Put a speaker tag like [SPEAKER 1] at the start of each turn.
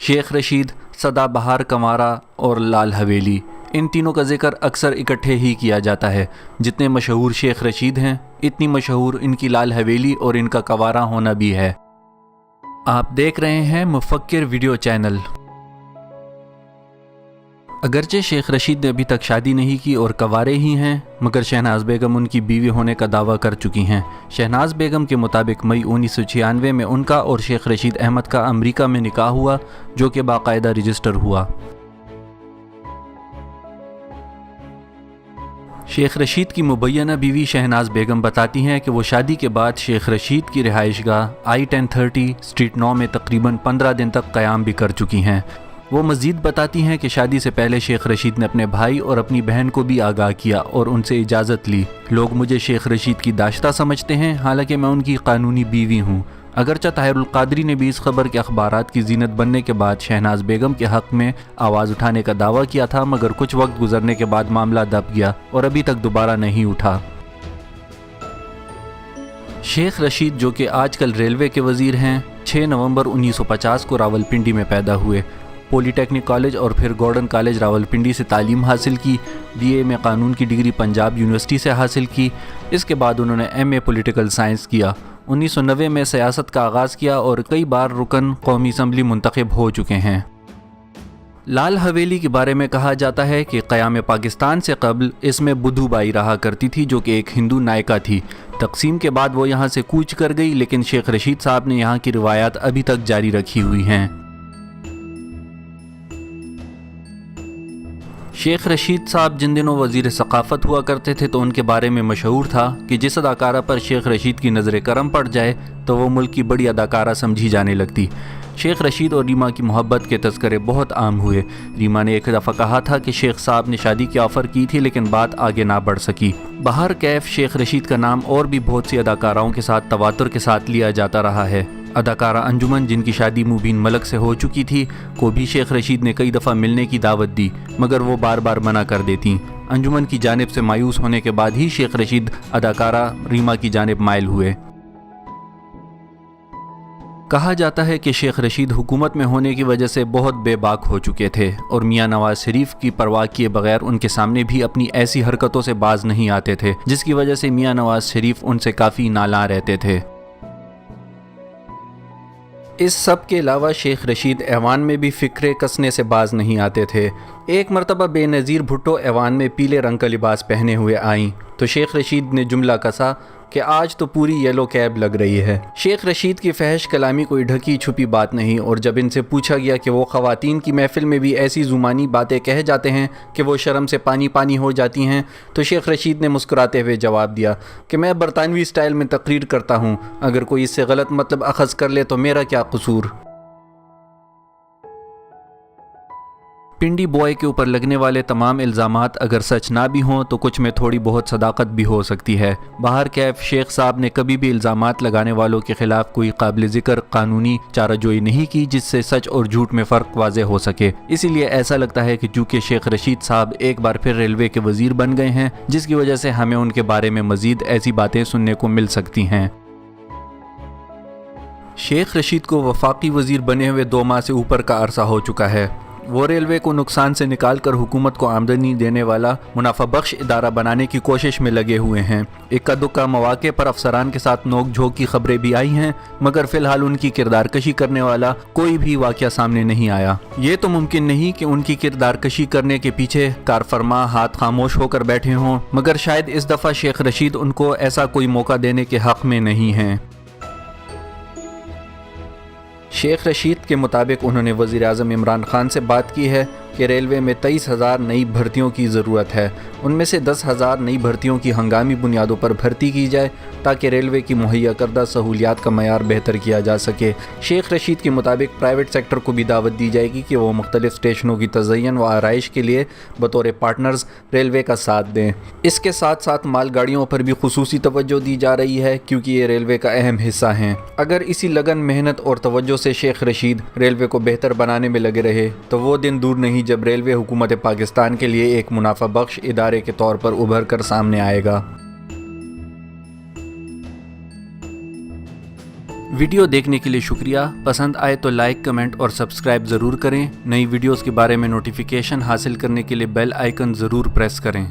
[SPEAKER 1] शेख रशीद, सदा बहार कंवारा और लाल हवेली, इन तीनों का जिक्र अक्सर इकट्ठे ही किया जाता है। जितने मशहूर शेख रशीद हैं, इतनी मशहूर इनकी लाल हवेली और इनका कंवारा होना भी है। आप देख रहे हैं मुफक्किर वीडियो चैनल। अगरचे शेख रशीद ने अभी तक शादी नहीं की और कंवारे ही हैं, मगर शहनाज बेगम उनकी बीवी होने का दावा कर चुकी हैं। शहनाज बेगम के मुताबिक मई 1996 में उनका और शेख रशीद अहमद का अमेरिका में निकाह हुआ, जो कि बाकायदा रजिस्टर हुआ। शेख रशीद की मुबैना बीवी शहनाज बेगम बताती हैं कि वो शादी के बाद शेख रशीद की रिहाइशगाह I-1030 स्ट्रीट 9 में तकरीबन 15 दिन तक क़याम भी कर चुकी हैं। वो मज़ीद बताती हैं कि शादी से पहले शेख रशीद ने अपने भाई और अपनी बहन को भी आगाह किया और उनसे इजाज़त ली। लोग मुझे शेख रशीद की दाश्ता समझते हैं, हालांकि मैं उनकी कानूनी बीवी हूँ। अगरचे ताहिरुल कादरी ने भी इस खबर के अखबारात की जीनत बनने के बाद शहनाज बेगम के हक़ में आवाज़ उठाने का दावा किया था, मगर कुछ वक्त गुजरने के बाद मामला दब गया और अभी तक दोबारा नहीं उठा। शेख रशीद, जो कि आजकल रेलवे के वज़ीर हैं, 6 नवंबर 1950 को रावलपिंडी में पैदा हुए। पॉलीटेक्निक कॉलेज और फिर गॉर्डन कॉलेज रावलपिंडी से तालीम हासिल की। BA में कानून की डिग्री पंजाब यूनिवर्सिटी से हासिल की। इसके बाद उन्होंने MA पॉलिटिकल साइंस किया। 1990 में सियासत का आगाज़ किया और कई बार रुकन कौमी असम्बली मुंतखब हो चुके हैं। लाल हवेली के बारे में कहा जाता है कि क़याम पाकिस्तान से कबल इसमें बुद्धू बाई रहा करती थी, जो कि एक हिंदू नायका थी। तकसीम के बाद वो यहाँ से कूच कर गई, लेकिन शेख रशीद साहब ने यहाँ की रिवायात अभी तक जारी रखी हुई हैं। शेख रशीद साहब जिन दिनों वज़ीर सक़ाफ़त हुआ करते थे तो उनके बारे में मशहूर था कि जिस अदाकारा पर शेख रशीद की नज़र करम पड़ जाए तो वो मुल्क की बड़ी अदाकारा समझी जाने लगती। शेख रशीद और रीमा की मोहब्बत के तज़किरे बहुत आम हुए। रीमा ने एक दफ़ा कहा था कि शेख साहब ने शादी की ऑफ़र की थी, लेकिन बात आगे ना बढ़ सकी। बहर कैफ शेख रशीद का नाम और भी बहुत सी अदाकाराओं के साथ तवातुर के साथ लिया जाता रहा है। अदाकारा अंजुमन, जिनकी शादी मुबीन मलक से हो चुकी थी, को भी शेख रशीद ने कई दफ़ा मिलने की दावत दी, मगर वो बार बार मना कर देती। अंजुमन की जानिब से मायूस होने के बाद ही शेख रशीद अदाकारा रीमा की जानिब माइल हुए। कहा जाता है कि शेख रशीद हुकूमत में होने की वजह से बहुत बेबाक हो चुके थे और मियाँ नवाज शरीफ की परवाह किए बगैर उनके सामने भी अपनी ऐसी हरकतों से बाज नहीं आते थे, जिसकी वजह से मियाँ नवाज शरीफ उनसे काफ़ी नालां रहते थे। इस सब के अलावा शेख रशीद ऐवान में भी फ़िक्रे कसने से बाज नहीं आते थे। एक मरतबा बेनज़ीर भुट्टो ऐवान में पीले रंग का लिबास पहने हुए आईं तो शेख रशीद ने जुमला कसा कि आज तो पूरी येलो कैब लग रही है। शेख रशीद की फहश कलामी कोई ढकी छुपी बात नहीं, और जब इनसे पूछा गया कि वो ख़वातीन की महफ़िल में भी ऐसी ज़ुमानी बातें कह जाते हैं कि वो शर्म से पानी पानी हो जाती हैं, तो शेख रशीद ने मुस्कुराते हुए जवाब दिया कि मैं बरतानवी स्टाइल में तकरीर करता हूँ, अगर कोई इससे गलत मतलब अखज़ कर ले तो मेरा क्या कसूर। पिंडी बॉय के ऊपर लगने वाले तमाम इल्ज़ामात अगर सच ना भी हों तो कुछ में थोड़ी बहुत सदाकत भी हो सकती है। बहर कैफ शेख साहब ने कभी भी इल्ज़ामात लगाने वालों के ख़िलाफ़ कोई काबिल ज़िक्र कानूनी चाराजोई नहीं की जिससे सच और झूठ में फ़र्क वाज़े हो सके। इसीलिए ऐसा लगता है कि चूँकि शेख रशीद साहब एक बार फिर रेलवे के वज़ीर बन गए हैं, जिसकी वजह से हमें उनके बारे में मज़ीद ऐसी बातें सुनने को मिल सकती हैं। शेख रशीद को वफाकी वज़ीर बने हुए 2 माह से ऊपर का अरसा हो चुका है। वो रेलवे को नुकसान से निकाल कर हुकूमत को आमदनी देने वाला मुनाफा बख्श इदारा बनाने की कोशिश में लगे हुए हैं। इक्का दुक्का मौके पर अफसरान के साथ नोक झोंक की खबरें भी आई हैं, मगर फ़िलहाल उनकी किरदार कशी करने वाला कोई भी वाक़या सामने नहीं आया। ये तो मुमकिन नहीं कि उनकी किरदार कशी करने के पीछे कारफरमा हाथ खामोश होकर बैठे हों, मगर शायद इस दफ़ा शेख रशीद उनको ऐसा कोई मौका देने के हक़ में नहीं हैं। शेख रशीद के मुताबिक उन्होंने वज़ीर आज़म इमरान खान से बात की है कि रेलवे में 23,000 नई भर्तियों की ज़रूरत है। उनमें से 10,000 नई भर्तियों की हंगामी बुनियादों पर भर्ती की जाए ताकि रेलवे की मुहैया करदा सहूलियात का मयार बेहतर किया जा सके। शेख रशीद के मुताबिक प्राइवेट सेक्टर को भी दावत दी जाएगी कि वो मुख्तलिफ स्टेशनों की तज़य्युन व आराइश के लिए बतौर पार्टनर्स रेलवे का साथ दें। इसके साथ साथ मालगाड़ियों पर भी खुसूसी तवज्जो दी जा रही है, क्योंकि ये रेलवे का अहम हिस्सा हैं। अगर इसी लगन, मेहनत और तवज्जो से शेख रशीद रेलवे को बेहतर बनाने में लगे रहे तो वो दिन दूर नहीं जब रेलवे हुकूमत पाकिस्तान के लिए एक मुनाफा बख्श इदारे के तौर पर उभर कर सामने आएगा। वीडियो देखने के लिए शुक्रिया। पसंद आए तो लाइक, कमेंट और सब्सक्राइब ज़रूर करें। नई वीडियोस के बारे में नोटिफिकेशन हासिल करने के लिए बेल आइकन ज़रूर प्रेस करें।